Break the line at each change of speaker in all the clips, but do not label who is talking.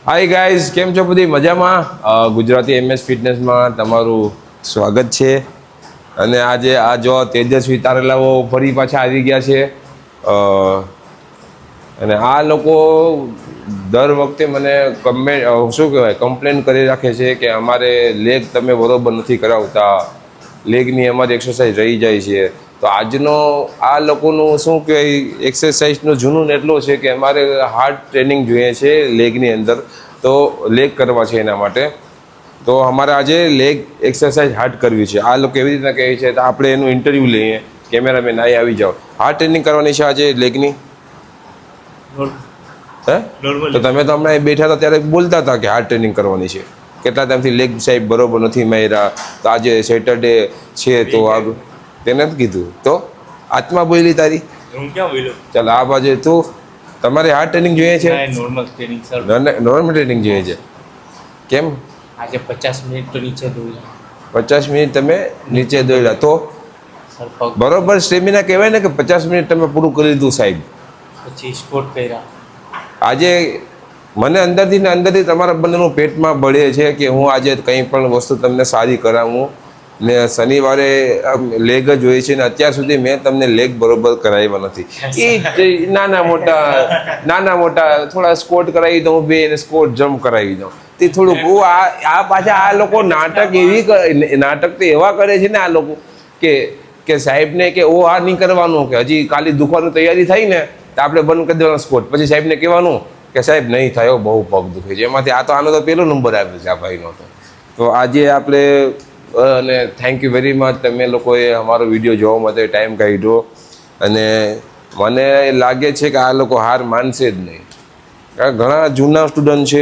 Hi guys, કેમ છો બધી મજામાં? ગુજરાતી MS ફિટનેસમાં તમારું સ્વાગત છે. અને આજે આ જો તેજસ્વી તારેલાઓ ફરી પાછા આવી ગયા છે. અને આ લોકો દર વખતે મને કમ્પ્લેન કરી રાખે છે કે અમારે લેગ તમે બરોબર નથી કરાવતા, લેગની અમારી એક્સરસાઇઝ રહી જાય છે. તો આજનો આ લોકોનું શું કહેવાય, એક્સરસાઇઝનું જૂનું એટલું છે કે અમારે હાર્ડ ટ્રેનિંગ જોઈએ છે લેગની અંદર, તો લેગ કરવા છે એના માટે. તો અમારે આજે લેગ એક્સરસાઇઝ હાર્ડ કરવી છે. આ લોકો એવી રીતના કહે છે તો આપણે એનું ઇન્ટરવ્યૂ લઈએ. કેમેરામેન આવી જાઓ. હાર્ડ ટ્રેનિંગ કરવાની છે આજે લેગની. હે તો તમે તો હમણાં બેઠા હતા ત્યારે બોલતા હતા કે હાર્ડ ટ્રેનિંગ કરવાની છે. કેટલા ટાઈમથી લેગ સાહેબ બરોબર નથી માર્યા, તો આજે સેટરડે છે તો આગળ તેને જ કીધું. તો આત્મા બોલી તારી?
હું ક્યાં બોલ્યો?
ચાલ આ બાજુ તું. તમારે હાર્ડ ટ્રેનિંગ જોઈએ છે?
Normal training sir.
Normal training જોઈએ છે. કેમ?
આજે 50 મિનિટ તો નીચે દોડ્યા.
50 મિનિટ તમે નીચે દોડ્યા તો
સર પગ
બરોબર સ્ટેમિના કહેવાય ને, કે 50 મિનિટ તમે પૂરું કરી લીધું સાહેબ.
પછી સ્કોટ કર્યા.
આજે મને અંદરથી તમારા બંનેનું પેટમાં બળે છે કે હું આજે કંઈ પણ વસ્તુ તમને સારી કરાવું. ને શનિવારે લેગ જ હોય છે ને અત્યાર સુધી મેં તમને લેગ બરોબર કરાવ્યા નથી. એ નાના મોટા થોડા સ્કોટ કરાવી દઉં, બે એને સ્કોટ જમ્પ કરાવી દઉં. તે થોડુંક આ પાછા આ લોકો નાટક તો એવા કરે છે ને આ લોકો કે સાહેબને કે આ નહીં કરવાનું, કે હજી કાલે દુખવાની તૈયારી થઈ ને તો આપણે બંધ કરી દેવાનો સ્કોટ. પછી સાહેબને કહેવાનું કે સાહેબ નહીં થયો, બહુ પગ દુખે છે. એમાંથી આનો તો પહેલો નંબર આવ્યો છે આ ભાઈનો. તો આજે આપણે અને થેન્ક યુ વેરી મચ, તમે લોકોએ અમારો વિડીયો જોવા માટે ટાઈમ કાઢ્યો. અને મને લાગે છે કે આ લોકો હાર માનશે જ નહીં. કારણ ઘણા જૂના સ્ટુડન્ટ છે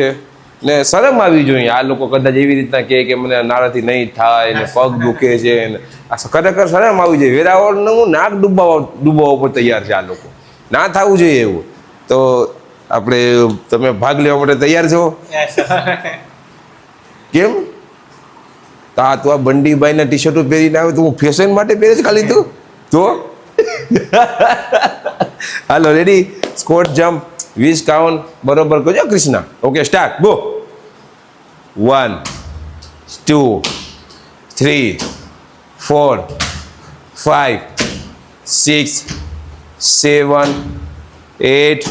ને શરમ આવી જોઈએ. આ લોકો કદાચ એવી રીતના કહે કે મને નારાથી નહીં થાય ને પગ દુખે છે ને, આ ખરેખર શરમ આવી જોઈએ. વેરાવળનું હું નાક ડૂબાવવા ઉપર તૈયાર છે આ લોકો. ના થવું જોઈએ એવું. તો આપણે તમે ભાગ લેવા માટે તૈયાર છો? કેમ? તો આ બંડીભાઈના ટી શર્ટો પહેરીને આવે તો હું ફેશન માટે પહેરે છે ખાલી તું? તો હાલો રેડી? સ્કોટ જમ્પ 20 કાઉન્ટ બરોબર કરજો કૃષ્ણા. Okay start, go. 1 2 3 4 5 6 7 8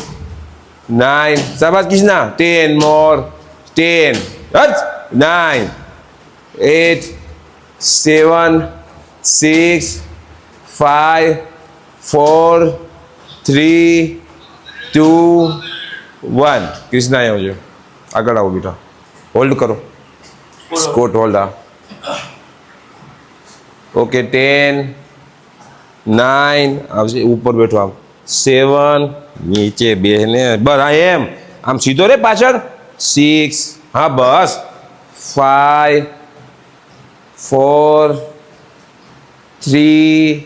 9. શાબાશ કૃષ્ણા. 10 more. 10 9 8 7 6 5 4 3 2 1. કૃષ્ણા આવજો. આગળ આવો બેટા. હોલ્ડ કરો. Scott hold. ઓકે 10 9 આવશે ઉપર બેઠો. આમ 7 નીચે બેને બસ. એમ આમ સીધો રે પાછળ. 6 હા બસ. 5 4 3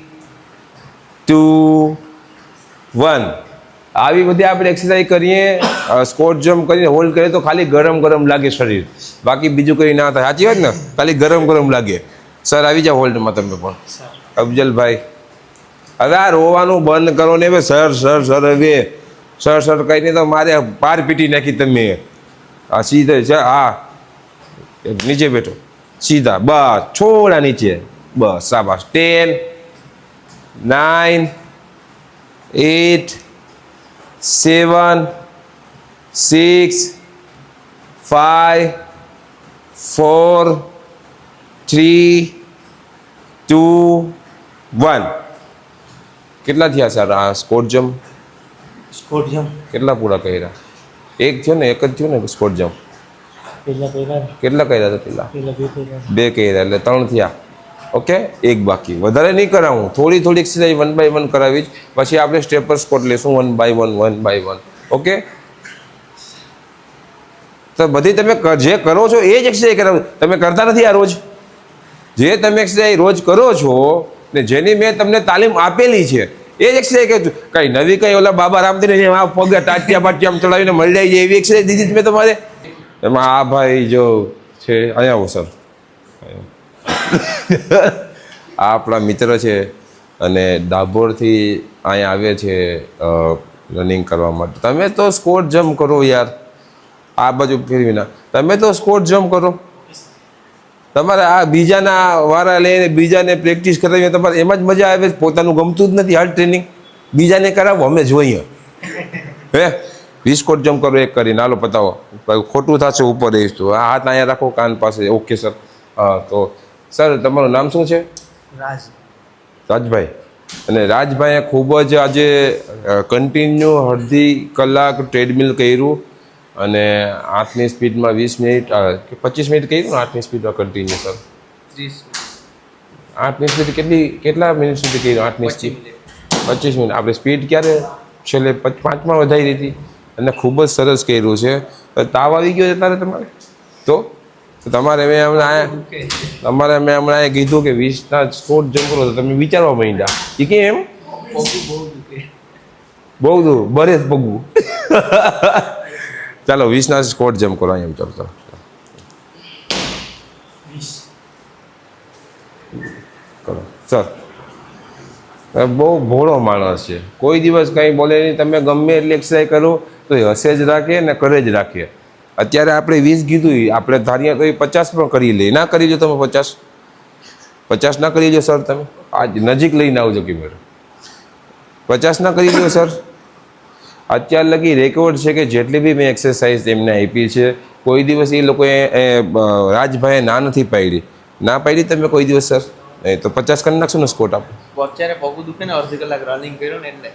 2 1. આવી બધી આપણે એક્સરસાઇઝ કરીએ, સ્કોટ જમ્પ કરીને હોલ્ડ કરીએ તો ખાલી ગરમ લાગે શરીર, બાકી બીજું કંઈ ના થાય. સાચી વાત ને? ખાલી ગરમ લાગે. સર આવી જાઓ હોલ્ડમાં તમે પણ. અફજલભાઈ હવે આ રોવાનું બંધ કરો ને. હવે સર હવે સર કહીને તો મારે પાર પીટી નાખી તમે. હા સીધે છે. હા નીચે બેઠો સીધા. બસ છોડા નીચે. બસ શાબાશ. 10 9 8 7 6 5 4 3 2 1. કેટલા થયા સર આ સ્કોટ જમ્પ?
સ્કોટ જમ્પ
કેટલા પૂરા કર્યા? એક થયો ને? એક જ થયો ને સ્કોટ જમ્પ? કેટલા કર્યા હતા પેલા? 2 કર્યા એટલે 3 થયા. ઓકે એક બાકી. વધારે નહીં કરાવું, થોડી એક્સરસાઇઝ 1 by 1 કરાવી જ. પછી આપણે સ્ટેપ પર સ્કોટ લેશું 1 by 1. ઓકે તો બધી તમે જે કરો છો એ જ એક્સરસાઇઝ કરાવું. તમે કરતા નથી આ રોજ? જે તમે એક્સરસાઇઝ રોજ કરો છો ને જેની મેં તમને તાલીમ આપેલી છે એ જ એક્સરસાઇઝ કહું છું. કંઈ નવી કંઈ ઓલા બાબા રામદેવને આ પગે ટાટિયા આમ ચડાવીને મળી જાય એવી એક્સરસાઇઝ દીધી મેં તમારે. એમાં આ ભાઈ જો છે, અહીંયા આવો સર. આ આપણા મિત્ર છે અને ડાભોરથી અહીંયા આવે છે રનિંગ કરવા માટે. તમે તો સ્કોટ જમ્પ કરો યાર. આ બાજુ ફેરવીને તમે તો સ્કોટ જમ્પ કરો. તમારે આ બીજાના વારા લઈને બીજાને પ્રેક્ટિસ કરાવીને તમારે એમાં જ મજા આવે. પોતાનું ગમતું જ નથી હાર્ડ ટ્રેનિંગ, બીજાને કરાવો અમે જોઈએ. હે 20 સ્કોટ જમ્પ કરો એક કરીને, હાલો પતાવો. ખોટું થશે ઉપર રહીશ તો. આ હાથ અહીંયા રાખો કાન પાસે. Okay sir. હા તો સર તમારું નામ શું છે?
राज
રાજભાઈ. અને રાજભાઈએ ખૂબ જ આજે કન્ટિન્યુ અડધી કલાક ટ્રેડમિલ કર્યું અને 8ની સ્પીડમાં 20 મિનિટ કે 25 મિનિટ કર્યું ને 8ની સ્પીડમાં કન્ટિન્યુ સર. 8ની સ્પીડ કેટલા મિનિટ સુધી કર્યું? 8ની સ્પીડ 25 મિનિટ. આપણે સ્પીડ ક્યારે છેલ્લે 5માં વધારી હતી અને ખૂબ જ સરસ કર્યું છે. તાવ આવી ગયો છે તારે તમારે? તો તમારે મેં હમણાં કીધું કે 20ના સ્કોટ જમ્પ કરો તો તમે વિચારવા માંડ્યા એ કેમ? બહુ દૂર બરે જ પગવું. ચાલો 20ના સ્કોટ જમ્પ કરો એમ. ચાલો ચાલો કરો સર. બહુ ભોળો માણસ છે, કોઈ દિવસ કંઈ બોલે નહીં. તમે ગમે એટલી એક્સરસાઇઝ કરો તો એ હસે જ રાખે ને કરે જ રાખે. અત્યારે આપણે 20 કીધું, આપણે ધારીએ તો 50 પણ કરી લે. ના કરી લો તમે 50 ના કરી લો સર. તમે આજ નજીક લઈને આવજો કેમેરો. 50 ના કરી લો સર. અત્યાર લગી રેકોર્ડ છે કે જેટલી બી મેં એક્સરસાઇઝ એમને આપી છે કોઈ દિવસ એ લોકોએ રાજભાઈએ ના નથી પાડી. ના પાડી તમે કોઈ દિવસ સર? નહીં તો 50 કરી નાખશું ને સ્કોટ આપણે.
અત્યારે પગ દુખે ને અડધી કલાક રનિંગ કર્યું ને એટલે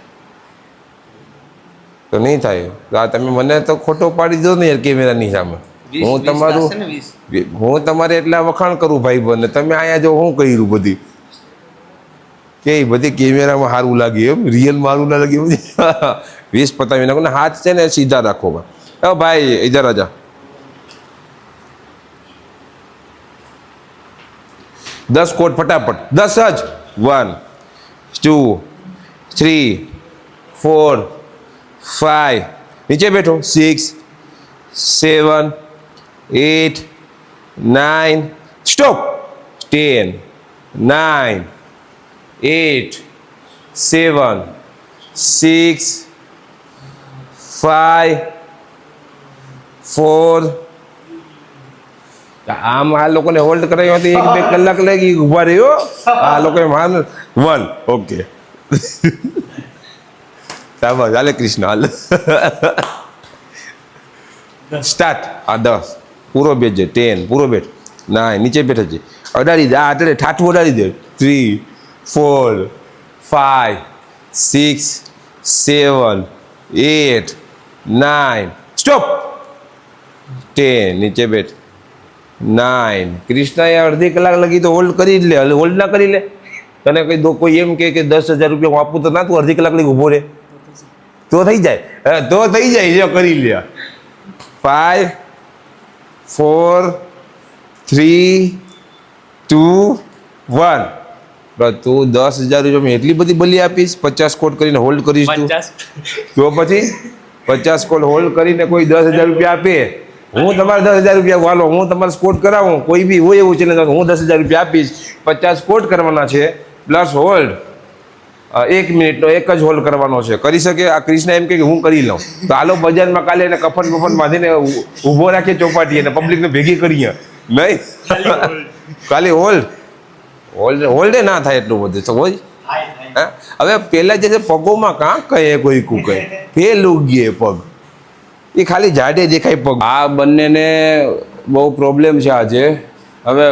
તો નહીં થાય. આ તમે મને તો ખોટો પાડી દો ને યાર કેમેરાની સામે. હું તમારે એટલા વખાણ કરું ભાઈ બને. તમે અહીંયા જો હું કર્યું બધી કે બધી કેમેરામાં સારું લાગે એમ, રિયલમાં સારું ના લાગે એમ. 20 પતાવી નાખો ને હાથ છે ને સીધા રાખો. ભાઈ ઇધર આજા. દસ કોટ ફટાફટ 10 જ. 1 2 3 4 5 નીચે બેઠો. 6 7 8 9 સ્ટોપ. 10 9 8 7 6 5 4 આમ આ લોકોને હોલ્ડ કરાવી હતી 1-2 કલાક લાગી ઊભા રહ્યો. આ લોકોએ 1 ઓકે. શાબાશ. હાલે કૃષ્ણ હાલ. સ્ટાર્ટ. આ 10 પૂરો બેઠ છે. 10 પૂરો બેઠ. 9 નીચે બેઠે છે. અડાડી દે. આ એટલે ઠાઠું અડાડી દે. 3 4 5 6 7 8 9 સ્ટોપ. 10 નીચે બેઠ. 9 કૃષ્ણએ અડધી કલાક લગી તો હોલ્ડ કરી જ લે. હોલ્ડ ના કરી લે તને કઈ કોઈ એમ કે 10,000 રૂપિયા હું આપું તો ના તું અડધી કલાક લગી ઊભો રહે તો થઈ જાય. તો થઈ જાય. જો કરી લે. 5 4 3 2 1 બસ. તું 10,000 રૂપિયા એટલી બધી બલી આપીશ? 50 કોટ કરીને હોલ્ડ કરીશ તું? તો પછી 50 કોટ હોલ્ડ કરીને કોઈ 10,000 રૂપિયા આપે? હું તમારે 10,000 રૂપિયા વાલો, હું તમારે સ્કોટ કરાવું. કોઈ બી હોય એવું ચેલેન્જ, હું 10,000 રૂપિયા આપીશ. 50 સ્કોટ કરવાના છે પ્લસ હોલ્ડ. 1 મિનિટનો એક જ હોલ્ડ કરવાનો છે. કરી શકે? આ કૃષ્ણ એમ કે હું કરી લઉં. તો હાલો બજારમાં કાલે એને કફન બફન બાંધીને ઊભો રાખીએ ચોપાટી અને પબ્લિકને ભેગી કરીએ. નહીં ખાલી હોલ્ડે ના થાય એટલું બધું તો હોય. હવે પેલા જે પગોમાં કાં કહે કોઈ કું કહે પેલું ગયે પગ એ ખાલી જાડે દેખાય પગ. આ બંનેને બહુ પ્રોબ્લેમ છે આજે. હવે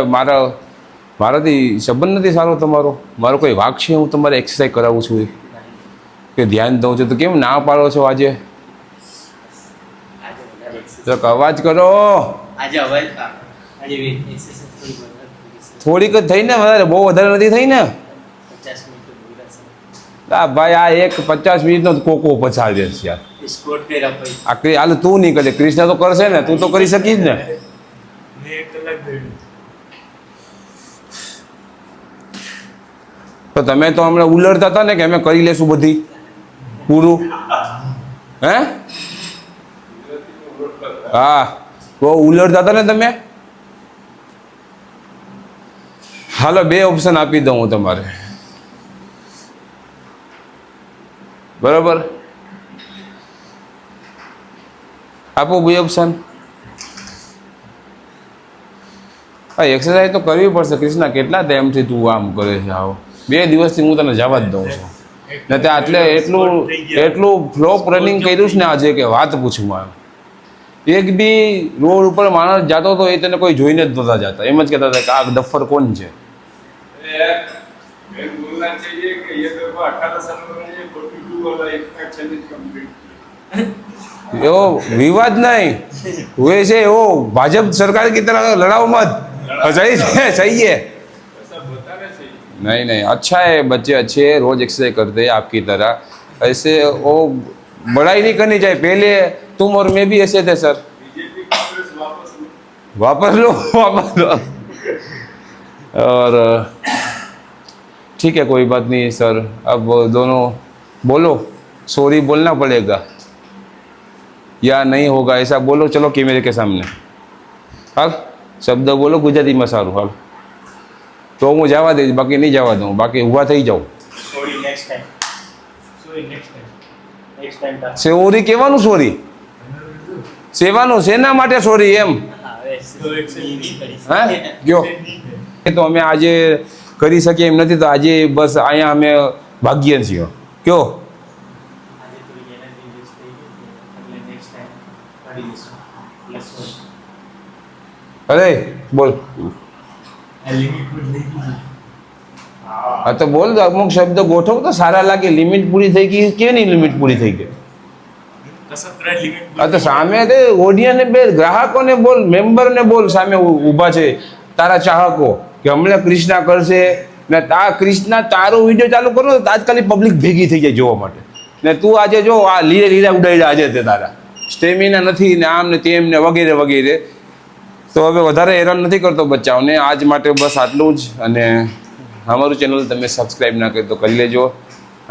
મારાથી સંબંધ નથી સારો તમારો. મારો કોઈ વાક છે હું તમારે એક્સરસાઇઝ કરાવું છું કે ધ્યાન દઉં છું તો કેમ ના પાડો છો આજે? અવાજ કરો. થોડીક જ થઈ ને, વધારે બહુ વધારે નથી થઈ ને. ભાઈ આ એક 50 મિનિટનો કોકો પછાડે છે યાર. હાલ તું નહીં કરે, કૃષ્ણ તો કરશે ને, તું તો કરી શકીશ ને. તો તમે તો હમણાં ઉલડતા હતા ને કે અમે કરી લેશું બધી પૂરું. હે હા બહુ ઉલડતા હતા ને તમે. હાલો 2 ઓપ્શન આપી દઉં હું તમારે. બરાબર આપો 2 ઓપ્શન.
હા એક્સરસાઇઝ તો કરવી પડશે કૃષ્ણા, કેટલા ટાઈમથી તું આમ કરે છે આવો? 2 દિવસથી હું તને જવા જ દઉં છું ને ત્યાં એટલે એટલું ફ્લોપ રનિંગ કર્યું છે ને આજે કે વાત પૂછું મારે. એક બી રોડ ઉપર માણસ જતો હતો એ તને કોઈ જોઈને જ નહોતા જતા, એમ જ કહેતા હતા કે આ ડફર કોણ છે.
बोलना चाहिए कि ये देखो 18 साल में ये 42 वाला इतना चैलेंज कंप्लीट
एवो विवाद नहीं हुए से वो भाजपा सरकार की तरह लड़ाओ मत, सही है।
ऐसा बताना चाहिए।
नहीं नहीं अच्छा है, बच्चे अच्छे हैं, रोज एक्सरसाइज करते हैं आपकी तरह, ऐसे वो बड़ाई नहीं करनी चाहिए। पहले तुम और मैं भी ऐसे थे सर।
बीजेपी कांग्रेस वापस लो।
वापस लो और ठीक है कोई बात नहीं सर, अब दोनों बोलो, सॉरी बोलना पड़ेगा या नहीं होगा ऐसा बोलो, चलो कैमरे के सामने हाल शब्द बोलो ગુજરાતીમાં સારું હાલ, તો હું જવા દઈશ, બાકી નહીં જવા દઉં, બાકી ઊભા થઈ જાઉં.
Sorry, next time. Sorry, next time. Next time.
Sorry કહેવાનું, સોરી સેવાનું, શેના માટે સોરી એમ? હા કયો એ તો અમે આજે કરી શકીએ એમ નથી, તો આજે બસ અહીંયા અમે ભાગ્ય છીએ. કયો
આજે થોડી એનર્જી યુઝ થઈ ગઈ એટલે નેક્સ્ટ ટાઈમ કરી લઈશું. પ્લસ
અરે બોલ, હા તો બોલ, અમુક શબ્દ ગોઠવ તો સારા લાગે. લિમિટ પૂરી થઈ ગઈ, કેની લિમિટ પૂરી થઈ ગઈ? હા તો સામે તે ઓડિયન્સને બે ગ્રાહકોને બોલ, મેમ્બરને બોલ, સામે ઊભા છે તારા ચાહકો કે હમણાં કૃષ્ણા કરશે ને કૃષ્ણા તારો વિડીયો ચાલુ કરો તો તાત્કાલિક પબ્લિક ભેગી થઈ જાય જોવા માટે. ને તું આજે જો આ લીરે લીરા ઉડાડી આજે તે તારા સ્ટેમિના નથી ને આમ ને તેમ ને વગેરે વગેરે. તો હવે વધારે હેરાન નથી કરતો બચ્ચાઓને, આજ માટે બસ આટલું જ. અને અમારું ચેનલ તમે સબસ્ક્રાઈબ ના કરી તો કરી લેજો.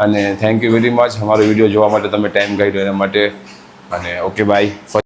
અને થેન્ક યુ વેરી મચ અમારો વિડીયો જોવા માટે, તમે ટાઈમ કાઢ્યો એના માટે. અને ઓકે બાય.